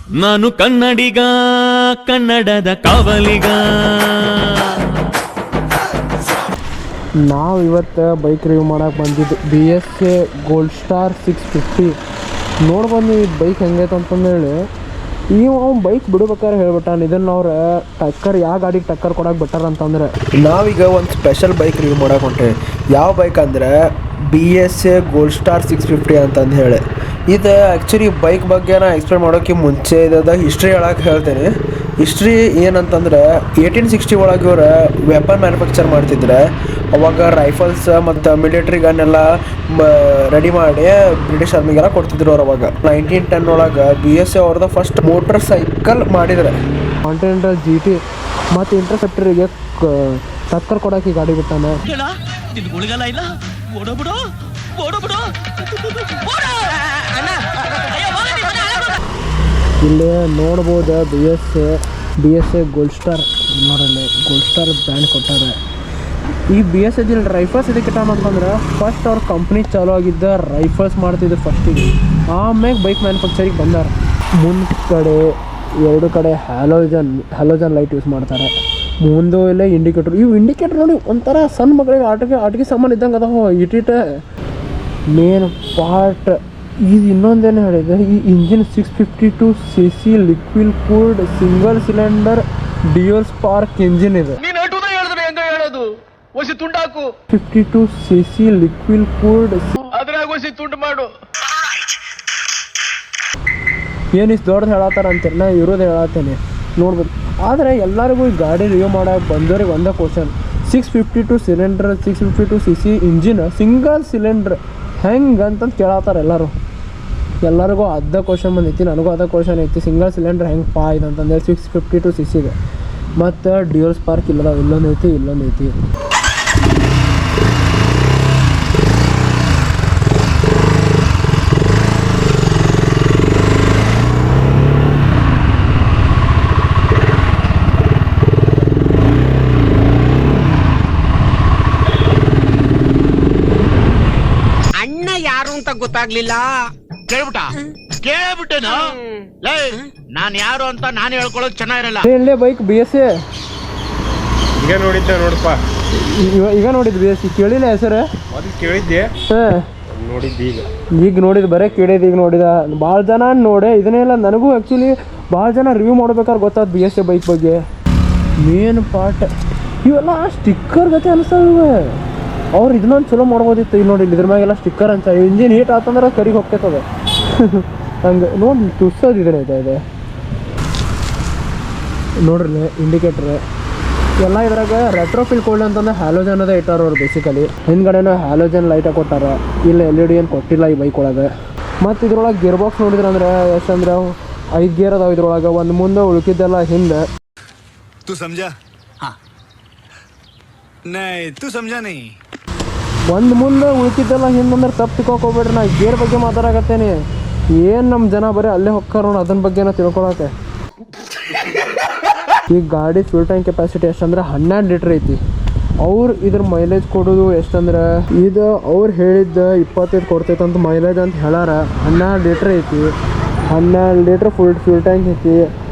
ನಾನು ಕನ್ನಡಿಗ, ಕನ್ನಡದ ಕಾವಲಿಗ. ನಾವು ಇವತ್ತು ಬೈಕ್ ರಿವ್ಯೂ ಮಾಡಕ್ಕೆ ಬಂದಿದ್ದು BSA ಗೋಲ್ಡ್ ಸ್ಟಾರ್ 650 ನೋಡಿ ಬಂದು ಈ ಬೈಕ್ ಹೆಂಗೈತೆ ಅಂತಂದೇಳಿ ಅವ್ನು ಬೈಕ್ ಬಿಡ್ಬೇಕಾದ್ರೆ ಹೇಳ್ಬಿಟ್ಟಾನ ಇದನ್ನು ಅವ್ರು ಟಕ್ಕರ್ ಯಾವ ಗಾಡಿಗೆ ಟಕ್ಕರ್ ಕೊಡೋಕೆ ಬಿಟ್ಟಾರ ಅಂತಂದ್ರೆ ನಾವೀಗ ಒಂದು ಸ್ಪೆಷಲ್ ಬೈಕ್ ರಿವ್ಯೂ ಮಾಡಕ್ಕೆ ಹೊಂಟೇವಿ. ಯಾವ ಬೈಕ್ ಅಂದರೆ BSA ಗೋಲ್ಡ್ ಸ್ಟಾರ್ 650 ಅಂತಂದು ಹೇಳಿ. ಇದು ಆ್ಯಕ್ಚುಲಿ ಬೈಕ್ ಬಗ್ಗೆ ನಾ ಎಕ್ಸ್ಪ್ಲೇನ್ ಮಾಡೋಕ್ಕೆ ಮುಂಚೆ ಇದ್ದ ಹಿಸ್ಟ್ರಿ ಹೇಳಕ್ಕೆ ಹೇಳ್ತೇನೆ. ಹಿಸ್ಟ್ರಿ ಏನಂತಂದ್ರೆ 1860 ಒಳಗೆ ಇವ್ರು ವೆಪನ್ ಮ್ಯಾನುಫ್ಯಾಕ್ಚರ್ ಮಾಡ್ತಿದ್ರೆ. ಅವಾಗ ರೈಫಲ್ಸ್ ಮತ್ತು ಮಿಲಿಟ್ರಿ ಗನ್ ಎಲ್ಲ ರೆಡಿ ಮಾಡಿ ಬ್ರಿಟಿಷ್ ಆರ್ಮಿಗೆಲ್ಲ ಕೊಡ್ತಿದ್ರು ಅವ್ರು. ಅವಾಗ 1910 ಒಳಗೆ BSA ಅವ್ರದ್ದು ಫಸ್ಟ್ ಮೋಟರ್ ಸೈಕಲ್ ಮಾಡಿದ್ರೆ. ಕಾಂಟಿನೆಂಟಲ್ GT ಮತ್ತು ಇಂಟರ್ಸೆಪ್ಟರಿಗೆ ಟಕ್ಕರ್ ಕೊಡೋಕೆ ಗಾಡಿ ಬಿಟ್ಟಾನೆ. ಇಲ್ಲಿ ನೋಡ್ಬೋದು BSA ಗೋಲ್ಡ್ ಸ್ಟಾರ್ ನೋಡಲ್ಲ ಗೋಲ್ಡ್ ಸ್ಟಾರ್ ಬ್ರ್ಯಾಂಡ್ ಕೊಟ್ಟಾರೆ. ಈ BSA ರೈಫಲ್ಸ್ ಇದಕ್ಕೆ ಅಂತಂದ್ರೆ ಫಸ್ಟ್ ಅವ್ರ ಕಂಪ್ನಿ ಚಾಲೂ ಆಗಿದ್ದ ರೈಫಲ್ಸ್ ಮಾಡ್ತಿದ್ದು ಫಸ್ಟಿಗೆ, ಆಮೇಲೆ ಬೈಕ್ ಮ್ಯಾನುಫ್ಯಾಕ್ಚರಿಗೆ ಬಂದಾರ. ಕಡೆ ಎರಡು ಕಡೆ ಹ್ಯಾಲೋಜನ್ ಲೈಟ್ ಯೂಸ್ ಮಾಡ್ತಾರೆ. ಮುಂದೆ ಇಲ್ಲ ಇಂಡಿಕೇಟರ್. ಇವು ಇಂಡಿಕೇಟರ್ ನೋಡಿ ಒಂಥರ ಸಣ್ಣ ಮಕ್ಕಳಿಗೆ ಆಟಿಕೆ ಸಾಮಾನು ಇದ್ದಂಗೆ ಅದಾವ. ಇಟ್ಟಿಟ ಮೇನ್ ಪಾರ್ಟ್ ಇದು ಇನ್ನೊಂದೇನು ಹೇಳಿದೆ, ಈ engine 652cc liquid cooled single cylinder dual spark engine ಇದೆ. 52cc ಲಿಕ್ವಿಡ್ ಕೂಲ್ಡ್ ಏನು ಇಷ್ಟು ದೊಡ್ಡದು ಹೇಳತ್ತಾರ ಅಂತೀರಿ, ನಾ ಇರೋದು ಹೇಳತ್ತೇನೆ ನೋಡ್ಬೋದು. ಆದರೆ ಎಲ್ಲರಿಗೂ ಈ ಗಾಡಿ ರಿವ್ಯೂ ಮಾಡೋಕೆ ಬಂದವ್ರಿಗೆ ಒಂದೇ question, 652cc engine single cylinder ಹೆಂಗೆ ಅಂತಂದು ಕೇಳತ್ತಾರ ಎಲ್ಲರಿಗೂ ಅದ ಕ್ವಶನ್ ಬಂದೈತಿ. ನನಗೂ ಅದ ಕ್ವಶನ್ ಐತಿ, ಸಿಂಗಲ್ ಸಿಲಿಂಡ್ರ್ ಹೆಂಗೆ ಇದು ಅಂತಂದೇಳಿ 652cc ಇದೆ. ಮತ್ತು ಡ್ಯೂಯಲ್ ಸ್ಪಾರ್ಕ್ ಇಲ್ಲೊಂದೈತಿ. ಅಣ್ಣ ಯಾರು ಅಂತ ಗೊತ್ತಾಗ್ಲಿಲ್ಲ. ಕೇಳ್ಬಿಟ್ಟೇನು? ನಾನ್ ಯಾರು ಅಂತ ನಾನು ಹೇಳ್ಕೊಳ್ಳೋದು ಚೆನ್ನಾಗಿರಲ್ಲ. ಇಲ್ಲೇ ಬೈಕ್ BSA ಈಗ ನೋಡಿದ್ದೆ ನೋಡಪ್ಪ. ಈಗ ನೋಡಿದ್ದು BSA ಕೇಳಿಲ್ಲ ಹೆಸರು? ಮೊದಲು ಕೇಳಿದ್ದೆ, ನೋಡಿದ್ದೆ. ಈಗ ನೋಡಿದ್ದು ಬರೀ ಕೇಳಿದ್ದು. ಈಗ ನೋಡಿದ ಭಾಳ ಜನ ನೋಡಿ ಇದನ್ನೆಲ್ಲ. ನನಗೂ ಆ್ಯಕ್ಚುಲಿ ಭಾಳ ಜನ ರಿವ್ಯೂ ಮಾಡ್ಬೇಕಾದ್ರೆ ಗೊತ್ತಾದ BSA ಬೈಕ್ ಬಗ್ಗೆ. ಮೇನ್ ಪಾರ್ಟ್ ಇವೆಲ್ಲ ಸ್ಟಿಕ್ಕರ್ ಗತೆ ಅನಿಸ್ತವೆ. ಅವ್ರು ಇದನ್ನೊಂದು ಚಲೋ ಮಾಡ್ಬೋದಿತ್ತು. ಈಗ ನೋಡಿ ಇದ್ರ ಮ್ಯಾಗೆಲ್ಲ ಸ್ಟಿಕ್ಕರ್ ಅಂತ. ಇಂಜಿನ್ ಹೀಟ್ ಆತಂದ್ರೆ ಕರಿಗೆ ಹೋಗ್ತದೆ ಹಂಗೆ ನೋಡಿ ತುರ್ಸೋದು ಇದೆ ನೋಡ್ರಿ. ಇಂಡಿಕೇಟ್ರ್ ಎಲ್ಲ ಇದ್ರಾಗ ರೆಟ್ರೋಫಿಲ್ ಕೋಲ್ಡ್ ಅಂತಂದ್ರೆ ಹ್ಯಾಲೋಜನ್ ಅದೇ ಇಟ್ಟಾರ ಅವ್ರು ಬೇಸಿಕಲಿ. ಹಿಂದ್ಗಡೆನೂ ಹ್ಯಾಲೋಜನ್ ಲೈಟ ಕೊಟ್ಟಾರ. ಇಲ್ಲ LED ಏನು ಕೊಟ್ಟಿಲ್ಲ ಈ ಬೈಕ್ ಒಳಗೆ. ಮತ್ತು ಇದ್ರೊಳಗೆ ಗೇರ್ ಬಾಕ್ಸ್ ನೋಡಿದ್ರೆ ಅಂದರೆ ಎಷ್ಟಂದ್ರೆ 5 ಗೇರ್ ಅದಾವ ಇದ್ರೊಳಗೆ. ಒಂದು ಮುಂದೆ ಉಳ್ಕಿದ್ದೆಲ್ಲ ಹಿಂದೆ. ಒಂದು ಮುಂದೆ ಉಳ್ಕಿದ್ದೆಲ್ಲ ಹಿಂದಂದ್ರೆ ತಪ್ಪು ತಿಳ್ಕೊಬೇಡ್ರಿ. ನಾ ಗೇರ್ ಬಗ್ಗೆ ಮಾತಾಡಕತ್ತೇನೆ. ಏನು ನಮ್ಮ ಜನ ಬರೀ ಅಲ್ಲೇ ಹೋಗ್ತಾರ ನೋಡಿ ಅದನ್ನ ಬಗ್ಗೆನ ತಿಳ್ಕೊಳಕ್ಕೆ. ಈ ಗಾಡಿ ಫ್ಯೂಲ್ ಟ್ಯಾಂಕ್ ಕೆಪಾಸಿಟಿ ಎಷ್ಟಂದ್ರೆ 12 ಲೀಟ್ರ್ ಐತಿ. ಅವ್ರು ಇದ್ರ ಮೈಲೇಜ್ ಕೊಡೋದು ಎಷ್ಟಂದ್ರೆ ಇದು ಅವ್ರು ಹೇಳಿದ್ದ 25 ಕೊಡ್ತೈತೆ ಅಂತ ಮೈಲೇಜ್ ಅಂತ ಹೇಳಾರ. 12 ಲೀಟ್ರ್ ಐತಿ. 12 ಲೀಟ್ರ್ ಫ್ಯೂಲ್ ಟ್ಯಾಂಕ್ ಐತಿ.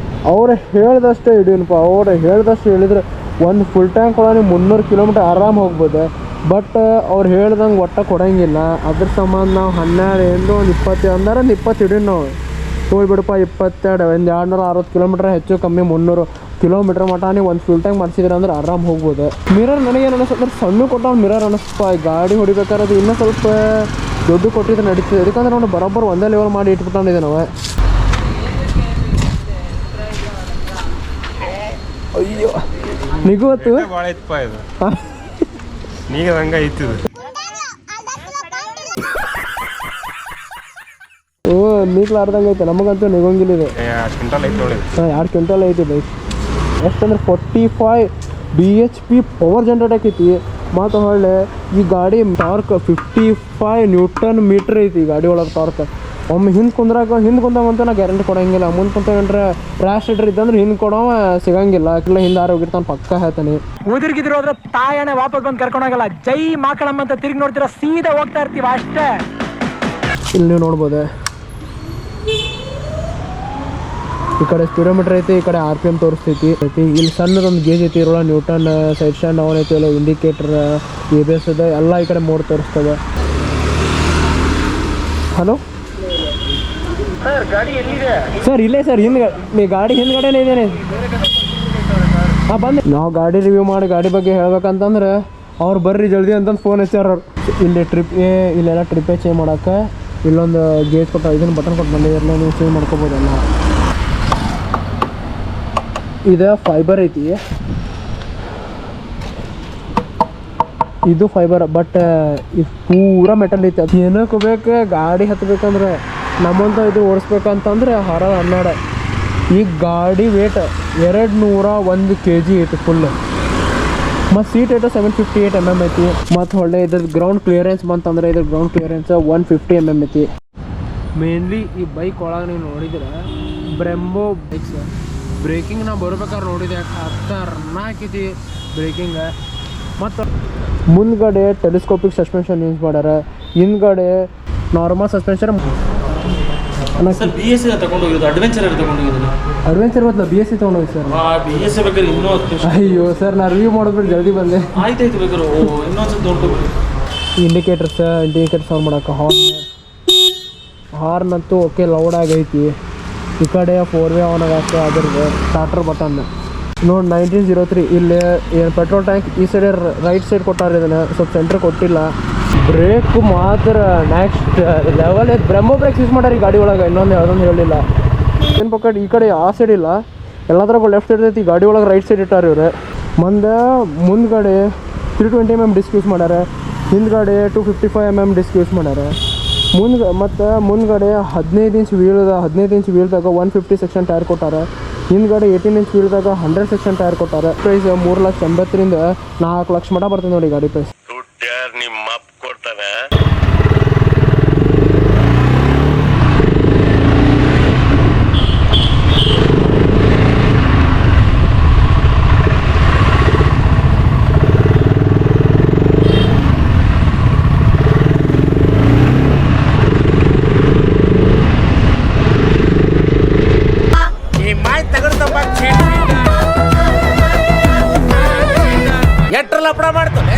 ಅವ್ರು ಹೇಳ್ದಷ್ಟು ಹಿಡಿಯನಪ್ಪ. ಅವ್ರು ಹೇಳ್ದಷ್ಟು ಹೇಳಿದ್ರೆ ಒಂದು ಫುಲ್ ಟ್ಯಾಂಕ್ ಒಳಗೆ 300 ಕಿಲೋಮೀಟರ್ ಆರಾಮ್ ಹೋಗ್ಬೋದು. ಬಟ್ ಅವ್ರು ಹೇಳ್ದಂಗೆ ಒಟ್ಟು ಕೊಡೋಂಗಿಲ್ಲ. ಅದ್ರ ಸಂಬಂಧ ನಾವು 12 ಒಂದು 20 ಅಂದ್ರೆ 20 ಹಿಡೀನಿ ನಾವು. ಹೋಗ್ಬಿಡಪ್ಪ 22 ಒಂದು 260 ಕಿಲೋಮೀಟ್ರ್ ಹೆಚ್ಚು ಕಮ್ಮಿ 300 ಕಿಲೋಮೀಟ್ರ್ ಮಟ ನೀವು ಒಂದು ಫುಲ್ ಟ್ಯಾಂಕ್ ಮಾಡಿಸಿದ್ರೆ ಅಂದ್ರೆ ಆರಾಮ್ ಹೋಗ್ಬೋದು. ಮಿರರ್ ನನಗೇನು ಅನಿಸ್ತಂದ್ರೆ ಸಣ್ಣ ಕೊಟ್ಟ ಮಿರರ್ ಅನ್ನಿಸ್ಪ. ಗಾಡಿ ಹೊಡಿಬೇಕಾದ್ರೆ ಅದು ಇನ್ನೂ ಸ್ವಲ್ಪ ದೊಡ್ಡ ಕೊಟ್ಟಿದ್ರೆ ನಡೀತದೆ. ಯಾಕಂದ್ರೆ ನಾವು ಬರೋಬ್ಬರ ಒಂದೇ ಲೆವೆಲ್ ಮಾಡಿ ಇಟ್ಬಿಟ್ಟಿದೆ ನಾವು. ಅಯ್ಯೋ ನಿಗುವತ್ತು ಭಾಳ ಐತಪ್ಪ ಇದು. ನೀಗ ಹಂಗೆ ಐತಿದು. ನೀಗ್ಲಾರ್ದಂಗೆ ಐತೆ. ನಮಗಂತೂ ನಿಗೋಂಗಿಲ್ಲ ಇದೆ. 2 ಕ್ವಿಂಟಲ್ ಐತಿ ನೋಡಿ. 2 ಕ್ವಿಂಟಲ್ ಐತಿ ಬೈಕ್. ಎಷ್ಟಂದ್ರೆ 45 bhp ಪವರ್ ಜನರೇಟ್ ಆಕೈತಿ. ಮತ್ತು ಹೊಳ್ಳೆ ಈ ಗಾಡಿ ಟಾರ್ಕ್ 55 ನ್ಯೂಟನ್ ಮೀಟ್ರ್ ಐತಿ ಈ ಗಾಡಿ ಒಳಗೆ ಟಾರ್ಕ್. ಒಮ್ಮೆ ಹಿಂದೆ ಕುಂತಾವಂತ ನಾ ಗ್ಯಾರಂಟಿ ಕೊಡೋಂಗಿಲ್ಲ. ಮುಂದೆ ಕುಂತೇನಂದ್ರೆ ರ್ಯಾಶ್ ರೈಡರ್ ಇದ್ದಂದ್ರೆ ಹಿಂದೆ ಕೊಡೋವ ಸಿಗಂಗಿಲ್ಲ. ಇಲ್ಲ ಹಿಂದೆ ಯಾರು ಹೋಗಿರ್ತಾನೆ ಪಕ್ಕ ಹೇಳ್ತಾನೆ. ಉದುರ್ಗಿದ್ರು ಹೋದ್ರೆ ತಾಯಣೆ ವಾಪಸ್ ಬಂದು ಕರ್ಕೊಂಡೋಗಲ್ಲ. ಜೈ ಮಾಕಳಮ್ಮ ಅಂತ ತಿರುಗಿ ನೋಡ್ತೀರ, ಸೀದಾ ಹೋಗ್ತಾ ಇರ್ತೀವಿ ಅಷ್ಟೇ. ಇಲ್ಲಿ ನೀವು ನೋಡ್ಬೋದು ಈ ಕಡೆ ಸ್ಪೀಡೋಮೀಟರ್ ಐತಿ, ಈ ಕಡೆ RPM ತೋರಿಸ್ತೈತಿ. ಇಲ್ಲಿ ಸಣ್ಣದೊಂದು ಗೇಜ್ ಐತಿ, ಇರೋಲ್ಲ ನ್ಯೂಟನ್, ಸೈಡ್ ಸ್ಟ್ಯಾಂಡ್ ಅವನ್ ಐತಿ, ಎಲ್ಲ ಇಂಡಿಕೇಟರ್, ABS ಅದ ಎಲ್ಲ ಈ ಕಡೆ ಮೋಡ್ ತೋರಿಸ್ತದೆ. ಹಲೋ ಸರ್, ಇಲ್ಲೇ ಸರ್ ಹಿಂದ್ಗಡೆ ಗಾಡಿ ಹಿಂದ್ಗಡೆನೇ ಇದ್ದೇನೆ. ಹಾಂ ಬಂದು ನಾವು ಗಾಡಿ ರಿವ್ಯೂ ಮಾಡಿ ಗಾಡಿ ಬಗ್ಗೆ ಹೇಳ್ಬೇಕಂತಂದ್ರೆ ಅವ್ರು ಬರ್ರಿ ಜಲ್ದಿ ಅಂತಂದು ಫೋನ್ ಹಚ್ಚಾರ ಅವ್ರು. ಇಲ್ಲಿ ಇಲ್ಲೆಲ್ಲ ಟ್ರಿಪ್ಪೇ ಚೇಂಜ್ ಮಾಡೋಕೆ ಇಲ್ಲೊಂದು ಗೇಜ್ ಕೊಟ್ಟು ಇದನ್ನು ಬಟನ್ ಕೊಟ್ಟು ಬಂದಿರಲ್ಲ, ನೀವು ಚೇಂಜ್ ಮಾಡ್ಕೋಬೋದಲ್ಲ. ಇದು ಫೈಬರ್ ಐತಿ, ಇದು ಫೈಬರ್, ಬಟ್ ಇದು ಪೂರ ಮೆಟಲ್ ಐತಿ. ಅದು ಏನಕ್ಕೆ ಬೇಕು ಗಾಡಿ ಹತ್ಬೇಕಂದ್ರೆ ನಮ್ಮಂತ ಇದು ಓಡಿಸ್ಬೇಕಂತಂದ್ರೆ 12. ಈ ಗಾಡಿ ವೇಟ್ 201 kg ಐತಿ ಫುಲ್. ಮತ್ತು ಸೀಟ್ ಐತೆ 758 mm ಐತಿ. ಮತ್ತು ಒಳ್ಳೆ ಇದ್ರದ್ದು ಗ್ರೌಂಡ್ ಕ್ಲಿಯರೆನ್ಸ್ ಬಂತಂದ್ರೆ ಇದ್ರ ಗ್ರೌಂಡ್ ಕ್ಲಿಯರೆನ್ಸ್ 150 mm ಐತಿ. ಮೇನ್ಲಿ ಈ ಬೈಕ್ ಒಳಗೆ ನೀವು ನೋಡಿದ್ರೆ ಬ್ರೆಂಬೋ ಬೈಕ್ಸ್ ಬ್ರೇಕಿಂಗ್ ನಾ ಬರ್ಬೇಕಾದ್ರೆ ನೋಡಿದೆ, ಖತರ್ನಾಕೈತಿ ಬ್ರೇಕಿಂಗ್. ಮತ್ತು ಮುಂದ್ಗಡೆ ಟೆಲಿಸ್ಕೋಪಿಕ್ ಸಸ್ಪೆನ್ಷನ್ ಯೂಸ್ ಮಾಡ್ಯಾರ, ಹಿಂದ್ಗಡೆ ನಾರ್ಮಲ್ ಸಸ್ಪೆನ್ಷನ್. ಸರ್ BS ತಗೊಂಡೋಗಿರೋದು ಅಡ್ವೆಂಚರ್ ತಗೊಂಡೋಗಿರೋದು. ಅಡ್ವೆಂಚರ್ ಮತ್ತು BS ತೊಗೊಂಡೋಗಿ ಸರ್. BS ಬೇಕಾದ್ರೆ ಇನ್ನೂ 10 ನಿಮಿಷ. ಅಯ್ಯೋ ಸರ್, ನಾನು ರಿವ್ಯೂ ಮಾಡಿದ್ಬಿಟ್ಟು ಜಲ್ದಿ ಬಂದೆ. ಆಯ್ತಾಯ್ತು ಬೇಕಾದ್ರೆ ಇನ್ನೊಂದ್ಸಲ ತೊಗೊಂಡೋಗಿ. ಇಂಡಿಕೇಟರ್ಸ್ ಆನ್ ಮಾಡೋಕೆ ಹಾರ್ನ್ ಅಂತೂ ಓಕೆ ಲೌಡ್ ಆಗೈತಿ. ಈ ಕಡೆ 4-way ಆನ್ ಆಗಕ್ಕೆ ಅದ್ರದ್ದು ಸ್ಟಾರ್ಟರ್ ಬಟನ್ ನೋಡಿ. 1903 ಇಲ್ಲಿ ಏನು ಪೆಟ್ರೋಲ್ ಟ್ಯಾಂಕ್ ಈ ಸೈಡ್ ರೈಟ್ ಸೈಡ್ ಕೊಟ್ಟಾರ, ಇದನ್ನು ಸ್ವಲ್ಪ ಸೆಂಟ್ರ್ ಕೊಟ್ಟಿಲ್ಲ. ಬ್ರೇಕ್ ಮಾತ್ರ ನೆಕ್ಸ್ಟ್ ಲೆವೆಲ್ ಐತೆ. ಬ್ರೆಂಬೋ ಬ್ರೇಕ್ಸ್ ಯೂಸ್ ಮಾಡ್ಯಾರ ಈ ಗಾಡಿ ಒಳಗೆ. ಯಾವುದೊಂದು ಹೇಳಿಲ್ಲ ಏನು ಪಕ್ಕಡ್ ಈ ಕಡೆ ಆ ಸೈಡ್ ಇಲ್ಲ, ಎಲ್ಲದ್ರಾಗೂ ಲೆಫ್ಟ್ ಸೈಡ್ ಐತಿ. ಗಾಡಿ ಒಳಗೆ ರೈಟ್ ಸೈಡ್ ಇಟ್ಟಾರ ಇವ್ರೆ. ಮುಂದ್ಗಡೆ 320 mm ಡಿಸ್ಕ್ ಯೂಸ್ ಮಾಡ್ಯಾರ, ಹಿಂದ್ಗಡೆ 255 mm ಡಿಸ್ಕ್ ಯೂಸ್ ಮಾಡ್ಯಾರ. ಮುಂದ್ಗಡೆ 15 ಇಂಚ್ ವೀಲ್ದಾಗ 150 ಸೆಕ್ಷನ್ ಟೈರ್ ಕೊಟ್ಟಾರ. ಹಿಂದ್ಗಡೆ 18 ಇಂಚ್ ವೀಲ್ದಾಗ 100 ಸೆಕ್ಷನ್ ಟೈರ್ ಕೊಟ್ಟಾರ. ಪ್ರೈಸ್ 3,80,000ರಿಂದ 4 ಲಕ್ಷ ಮಟ ಬರ್ತದೆ ನೋಡಿ ಗಾಡಿ ಪ್ರೈಸ್. ನಿಮ್ಮ ಅಪ್ಪ ಕೊಡ್ತಾನೆ. ಎಟ್ರ ಲಪಡ ಮಾಡ್ತಾನೆ.